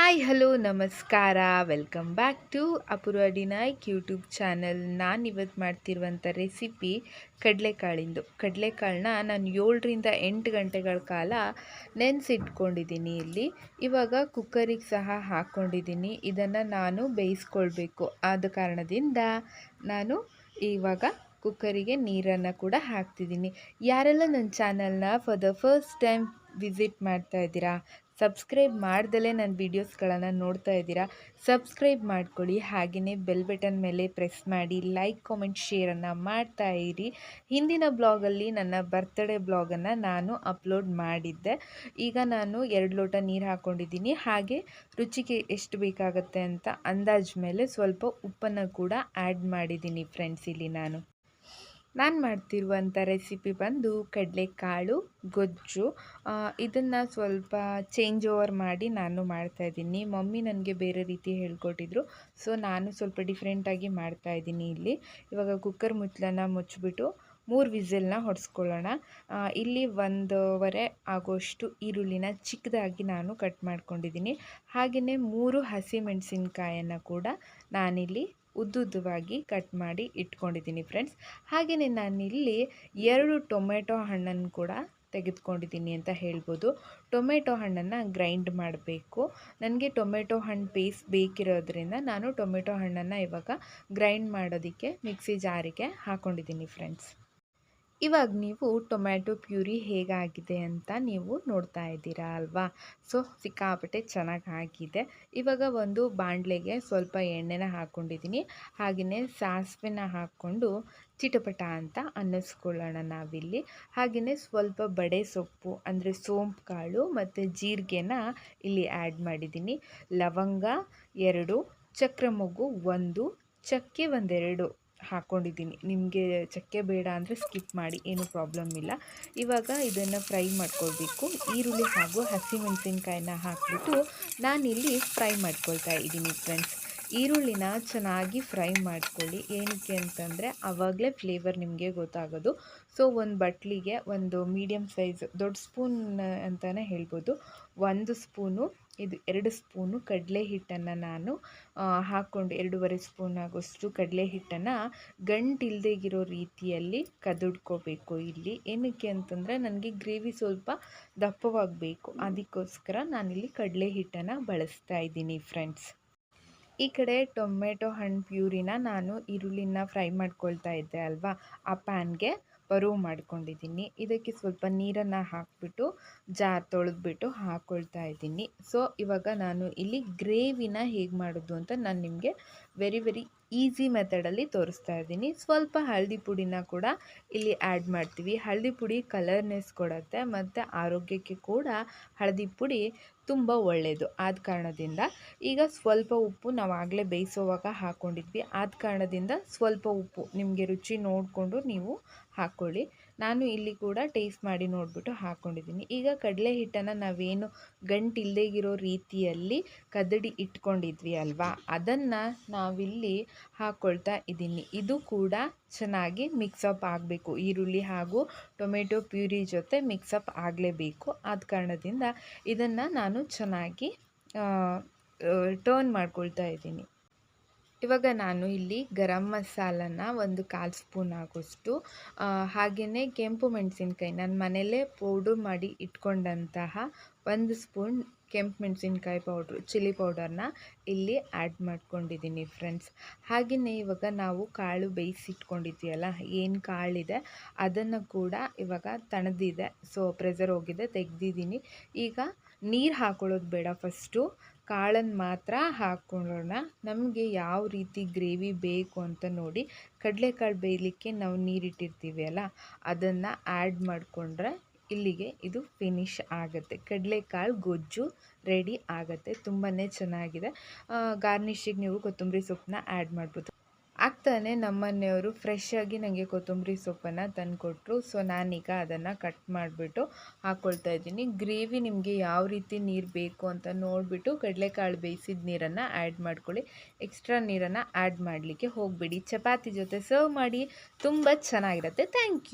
Hi hello ನಮಸ್ಕಾರ. Welcome back to Apoorva ಡಿನಾಯ್ಕ್ YouTube channel. ನಾನಿವತ್ತು ಮಾಡ್ತಿರುವಂಥ ರೆಸಿಪಿ ಕಡಲೆಕಾಳನ್ನ ನಾನು 7ರಿಂದ 8 ಗಂಟೆಗಳ ಕಾಲ ನೆನೆಸಿಟ್ಕೊಂಡಿದ್ದೀನಿ. ಇವಾಗ ಕುಕ್ಕರಿಗೆ ಸಹ ಹಾಕ್ಕೊಂಡಿದ್ದೀನಿ. ಇದನ್ನು ನಾನು ಬೇಯಿಸ್ಕೊಳ್ಬೇಕು. ಆದ ಕಾರಣದಿಂದ ನಾನು ಇವಾಗ ಕುಕ್ಕರಿಗೆ ನೀರನ್ನು ಕೂಡ ಹಾಕ್ತಿದ್ದೀನಿ. ಯಾರೆಲ್ಲ ನನ್ನ ಚಾನಲ್ನ for the first time visit ಮಾಡ್ತಾ ಇದ್ದೀರಾ, ಸಬ್ಸ್ಕ್ರೈಬ್ ಮಾಡ್ದಲೇ ನನ್ನ ವೀಡಿಯೋಸ್ಗಳನ್ನು ನೋಡ್ತಾ ಇದ್ದೀರಾ, ಸಬ್ಸ್ಕ್ರೈಬ್ ಮಾಡ್ಕೊಳ್ಳಿ. ಹಾಗೆಯೇ ಬೆಲ್ ಬಟನ್ ಮೇಲೆ ಪ್ರೆಸ್ ಮಾಡಿ ಲೈಕ್ ಕಾಮೆಂಟ್ ಶೇರನ್ನು ಮಾಡ್ತಾ ಇರಿ. ಹಿಂದಿನ ಬ್ಲಾಗಲ್ಲಿ ನನ್ನ ಬರ್ತ್ಡೇ ಬ್ಲಾಗನ್ನು ನಾನು ಅಪ್ಲೋಡ್ ಮಾಡಿದ್ದೆ. ಈಗ ನಾನು 2 ಲೋಟ ನೀರು ಹಾಕ್ಕೊಂಡಿದ್ದೀನಿ. ಹಾಗೆ ರುಚಿಗೆ ಎಷ್ಟು ಬೇಕಾಗುತ್ತೆ ಅಂತ ಅಂದಾಜು ಮೇಲೆ ಸ್ವಲ್ಪ ಉಪ್ಪನ್ನು ಕೂಡ ಆ್ಯಡ್ ಮಾಡಿದ್ದೀನಿ ಫ್ರೆಂಡ್ಸ್. ನಾನು ಮಾಡ್ತಿರುವಂಥ ರೆಸಿಪಿ ಬಂದು ಕಡಲೆಕಾಳು ಗೊಜ್ಜು. ಇದನ್ನು ಸ್ವಲ್ಪ ಚೇಂಜ್ ಓವರ್ ಮಾಡಿ ನಾನು ಮಾಡ್ತಾಯಿದ್ದೀನಿ. ಮಮ್ಮಿ ನನಗೆ ಬೇರೆ ರೀತಿ ಹೇಳ್ಕೊಟ್ಟಿದ್ರು, ಸೊ ನಾನು ಸ್ವಲ್ಪ ಡಿಫ್ರೆಂಟಾಗಿ ಮಾಡ್ತಾಯಿದ್ದೀನಿ. ಇವಾಗ ಕುಕ್ಕರ್ ಮುಚ್ಚಳನ ಮುಚ್ಚಿಬಿಟ್ಟು 3 ವಿಸಿಲ್ನ ಹೊಡೆಸ್ಕೊಳ್ಳೋಣ. 1.5 ಆಗೋಷ್ಟು ಈರುಳ್ಳಿನ ಚಿಕ್ಕದಾಗಿ ನಾನು ಕಟ್ ಮಾಡ್ಕೊಂಡಿದ್ದೀನಿ. ಹಾಗೆಯೇ 3 ಹಸಿಮೆಣಸಿನ್ಕಾಯನ್ನು ಕೂಡ ನಾನಿಲ್ಲಿ ಉದ್ದುದ್ದವಾಗಿ ಕಟ್ ಮಾಡಿ ಇಟ್ಕೊಂಡಿದ್ದೀನಿ ಫ್ರೆಂಡ್ಸ್. ಹಾಗೆಯೇ ನಾನಿಲ್ಲಿ 2 ಟೊಮೆಟೊ ಹಣ್ಣನ್ನು ಕೂಡ ತೆಗೆದುಕೊಂಡಿದ್ದೀನಿ ಅಂತ ಹೇಳ್ಬೋದು. ಟೊಮೆಟೊ ಹಣ್ಣನ್ನು ಗ್ರೈಂಡ್ ಮಾಡಬೇಕು. ನನಗೆ ಟೊಮೆಟೊ ಹಣ್ಣು ಪೇಸ್ಟ್ ಬೇಕಿರೋದ್ರಿಂದ ನಾನು ಟೊಮೆಟೊ ಹಣ್ಣನ್ನು ಇವಾಗ ಗ್ರೈಂಡ್ ಮಾಡೋದಕ್ಕೆ ಮಿಕ್ಸಿ ಜಾರಿಗೆ ಹಾಕ್ಕೊಂಡಿದ್ದೀನಿ ಫ್ರೆಂಡ್ಸ್. ಇವಾಗ ನೀವು ಟೊಮ್ಯಾಟೊ ಪ್ಯೂರಿ ಹೇಗಾಗಿದೆ ಅಂತ ನೀವು ನೋಡ್ತಾ ಇದ್ದೀರಾ ಅಲ್ವಾ. ಸೊ ಸಿಕ್ಕಾಪಟ್ಟೆ ಚೆನ್ನಾಗಿ ಆಗಿದೆ. ಇವಾಗ ಒಂದು ಬಾಣಲೆಗೆ ಸ್ವಲ್ಪ ಎಣ್ಣೆನ ಹಾಕ್ಕೊಂಡಿದ್ದೀನಿ. ಹಾಗೆಯೇ ಸಾಸಿವೆನ ಹಾಕ್ಕೊಂಡು ಚಿಟಪಟ ಅಂತ ಅನ್ನಿಸ್ಕೊಳ್ಳೋಣ ನಾವಿಲ್ಲಿ. ಹಾಗೆಯೇ ಸ್ವಲ್ಪ ಬಡೆ ಸೊಪ್ಪು ಅಂದರೆ ಸೋಂಪು ಕಾಳು ಮತ್ತು ಜೀರಿಗೆನ ಇಲ್ಲಿ ಆ್ಯಡ್ ಮಾಡಿದ್ದೀನಿ. ಲವಂಗ 2, ಚಕ್ರ ಮೊಗ್ಗು 1, ಚಕ್ಕೆ 1-2 ಹಾಕ್ಕೊಂಡಿದ್ದೀನಿ. ನಿಮಗೆ ಚಕ್ಕೆ ಬೇಡ ಅಂದರೆ ಸ್ಕಿಪ್ ಮಾಡಿ, ಏನೂ ಪ್ರಾಬ್ಲಮ್ ಇಲ್ಲ. ಇವಾಗ ಇದನ್ನು ಫ್ರೈ ಮಾಡ್ಕೊಳ್ಬೇಕು. ಈರುಳ್ಳಿ ಹಾಗೂ ಹಸಿಮೆಣಸಿನ್ಕಾಯಿನ ಹಾಕಿಬಿಟ್ಟು ನಾನಿಲ್ಲಿ ಫ್ರೈ ಮಾಡ್ಕೊಳ್ತಾ ಇದ್ದೀನಿ ಫ್ರೆಂಡ್ಸ್. ಈರುಳ್ಳಿನ ಚೆನ್ನಾಗಿ ಫ್ರೈ ಮಾಡ್ಕೊಳ್ಳಿ. ಏನಕ್ಕೆ ಅಂತಂದರೆ ಆವಾಗಲೇ ಫ್ಲೇವರ್ ನಿಮಗೆ ಗೊತ್ತಾಗೋದು. ಸೊ ಒಂದು ಬಟ್ಲಿಗೆ ಒಂದು ಮೀಡಿಯಮ್ ಸೈಜ್ ದೊಡ್ಡ ಸ್ಪೂನ್ ಅಂತಲೇ ಹೇಳ್ಬೋದು, 1 ಸ್ಪೂನು, ಇದು 2 ಸ್ಪೂನು ಕಡಲೆ ಹಿಟ್ಟನ್ನು ನಾನು ಹಾಕ್ಕೊಂಡು 2.5 ಸ್ಪೂನ್ ಆಗೋಷ್ಟು ಕಡಲೆ ಹಿಟ್ಟನ್ನು ಗಂಟಿಲ್ದೇಗಿರೋ ರೀತಿಯಲ್ಲಿ ಕದುಡ್ಕೋಬೇಕು. ಏನಕ್ಕೆ ಅಂತಂದರೆ ನನಗೆ ಗ್ರೇವಿ ಸ್ವಲ್ಪ ದಪ್ಪವಾಗಬೇಕು, ಅದಕ್ಕೋಸ್ಕರ ನಾನಿಲ್ಲಿ ಕಡಲೆ ಹಿಟ್ಟನ್ನು ಬಳಸ್ತಾ ಇದ್ದೀನಿ ಫ್ರೆಂಡ್ಸ್. ಈ ಕಡೆ ಟೊಮೆಟೊ ಹಣ್ಣು ಪ್ಯೂರಿನ ನಾನು ಈರುಳ್ಳಿನ ಫ್ರೈ ಮಾಡ್ಕೊಳ್ತಾ ಇದ್ದೆ ಅಲ್ವಾ, ಆ ಪ್ಯಾನ್ಗೆ ಬರೋವ್ ಮಾಡ್ಕೊಂಡಿದ್ದೀನಿ. ಇದಕ್ಕೆ ಸ್ವಲ್ಪ ನೀರನ್ನು ಹಾಕಿಬಿಟ್ಟು ಜಾರ್ ತೊಳೆದ್ಬಿಟ್ಟು ಹಾಕ್ಕೊಳ್ತಾ ಇದ್ದೀನಿ. ಸೊ ಇವಾಗ ನಾನು ಇಲ್ಲಿ ಗ್ರೇವಿನ ಹೇಗೆ ಮಾಡೋದು ಅಂತ ನಾನು ನಿಮಗೆ ವೆರಿ ಈಸಿ ಮೆಥಡಲ್ಲಿ ತೋರಿಸ್ತಾ ಇದ್ದೀನಿ. ಸ್ವಲ್ಪ ಹಳದಿ ಪುಡಿನ ಕೂಡ ಇಲ್ಲಿ ಆ್ಯಡ್ ಮಾಡ್ತೀವಿ. ಹಳದಿ ಪುಡಿ ಕಲರ್ನೆಸ್ ಕೊಡುತ್ತೆ ಮತ್ತು ಆರೋಗ್ಯಕ್ಕೆ ಕೂಡ ಹಳದಿ ಪುಡಿ ತುಂಬ ಒಳ್ಳೆಯದು. ಆದ ಕಾರಣದಿಂದ ಈಗ ಸ್ವಲ್ಪ ಉಪ್ಪು ನಾವು ಆಗಲೇ ಬೇಯಿಸೋವಾಗ ಹಾಕ್ಕೊಂಡಿದ್ವಿ. ಆದ ಕಾರಣದಿಂದ ಸ್ವಲ್ಪ ಉಪ್ಪು ನಿಮಗೆ ರುಚಿ ನೋಡಿಕೊಂಡು ನೀವು ಹಾಕ್ಕೊಳ್ಳಿ. ನಾನು ಇಲ್ಲಿ ಕೂಡ ಟೇಸ್ಟ್ ಮಾಡಿ ನೋಡಿಬಿಟ್ಟು ಹಾಕ್ಕೊಂಡಿದ್ದೀನಿ. ಈಗ ಕಡಲೆ ಹಿಟ್ಟನ್ನು ನಾವೇನು ಗಂಟಿಲ್ದೇಗಿರೋ ರೀತಿಯಲ್ಲಿ ಕದಡಿ ಇಟ್ಕೊಂಡಿದ್ವಿ ಅಲ್ವಾ, ಅದನ್ನು ನಾವಿಲ್ಲಿ ಹಾಕ್ಕೊಳ್ತಾ ಇದ್ದೀನಿ. ಇದು ಕೂಡ ಚೆನ್ನಾಗಿ ಮಿಕ್ಸಪ್ ಆಗಬೇಕು. ಈರುಳ್ಳಿ ಹಾಗೂ ಟೊಮೆಟೊ ಪ್ಯೂರಿ ಜೊತೆ ಮಿಕ್ಸಪ್ ಆಗಲೇಬೇಕು. ಆದ ಕಾರಣದಿಂದ ಇದನ್ನು ನಾನು ಚೆನ್ನಾಗಿ ಟರ್ನ್ ಮಾಡ್ಕೊಳ್ತಾ ಇದ್ದೀನಿ. ಇವಾಗ ನಾನು ಇಲ್ಲಿ ಗರಂ ಮಸಾಲನ 1/4 ಸ್ಪೂನ್ ಆಗೋಷ್ಟು, ಹಾಗೆಯೇ ಕೆಂಪು ಮೆಣಸಿನ್ಕಾಯಿ ನಾನು ಮನೆಯಲ್ಲೇ ಪೌಡರ್ ಮಾಡಿ ಇಟ್ಕೊಂಡಂತಹ 1 ಸ್ಪೂನ್ ಕೆಂಪು ಮೆಣಸಿನ್ಕಾಯಿ ಪೌಡ್ರು, ಚಿಲ್ಲಿ ಪೌಡರ್ನ ಇಲ್ಲಿ ಆ್ಯಡ್ ಮಾಡ್ಕೊಂಡಿದ್ದೀನಿ ಫ್ರೆಂಡ್ಸ್. ಹಾಗೆಯೇ ಇವಾಗ ನಾವು ಕಾಳು ಬೇಯಿಸಿಟ್ಕೊಂಡಿದ್ವಿ ಏನು ಕಾಳಿದೆ ಅದನ್ನು ಕೂಡ ಇವಾಗ ತಣದಿದೆ, ಸೊ ಪ್ರೆಷರ್ ಹೋಗಿದೆ, ತೆಗೆದಿದ್ದೀನಿ. ಈಗ ನೀರು ಹಾಕೊಳ್ಳೋದು ಬೇಡ, ಫಸ್ಟು ಕಾಳನ್ನು ಮಾತ್ರ ಹಾಕ್ಕೊಳ್ಳೋಣ. ನಮಗೆ ಯಾವ ರೀತಿ ಗ್ರೇವಿ ಬೇಕು ಅಂತ ನೋಡಿ ಕಡಲೆಕಾಳು ಬೇಯಲಿಕ್ಕೆ ನಾವು ನೀರಿಟ್ಟಿರ್ತೀವಿ ಅದನ್ನು ಆ್ಯಡ್ ಮಾಡಿಕೊಂಡ್ರೆ ಇಲ್ಲಿಗೆ ಇದು ಫಿನಿಶ್ ಆಗುತ್ತೆ. ಕಡಲೆಕಾಳು ಗೊಜ್ಜು ರೆಡಿ ಆಗುತ್ತೆ. ತುಂಬಾ ಚೆನ್ನಾಗಿದೆ. ಗಾರ್ನಿಷಿಗೆ ನೀವು ಕೊತ್ತಂಬರಿ ಸೊಪ್ಪನ್ನ ಆ್ಯಡ್ ಮಾಡ್ಬೋದು. ಆಗ್ತಾನೆ ನಮ್ಮ ಮನೆಯವರು ಫ್ರೆಶ್ಶಾಗಿ ನನಗೆ ಕೊತ್ತಂಬರಿ ಸೊಪ್ಪನ್ನು ತಂದುಕೊಟ್ರು. ಸೊ ನಾನೀಗ ಅದನ್ನು ಕಟ್ ಮಾಡಿಬಿಟ್ಟು ಹಾಕ್ಕೊಳ್ತಾ ಇದ್ದೀನಿ. ಗ್ರೇವಿ ನಿಮಗೆ ಯಾವ ರೀತಿ ನೀರು ಬೇಕು ಅಂತ ನೋಡಿಬಿಟ್ಟು ಕಡಲೆಕಾಳು ಬೇಯಿಸಿದ ನೀರನ್ನು ಆ್ಯಡ್ ಮಾಡ್ಕೊಳ್ಳಿ. ಎಕ್ಸ್ಟ್ರಾ ನೀರನ್ನು ಆ್ಯಡ್ ಮಾಡಲಿಕ್ಕೆ ಹೋಗಬೇಡಿ. ಚಪಾತಿ ಜೊತೆ ಸರ್ವ್ ಮಾಡಿ, ತುಂಬ ಚೆನ್ನಾಗಿರುತ್ತೆ. Thank you.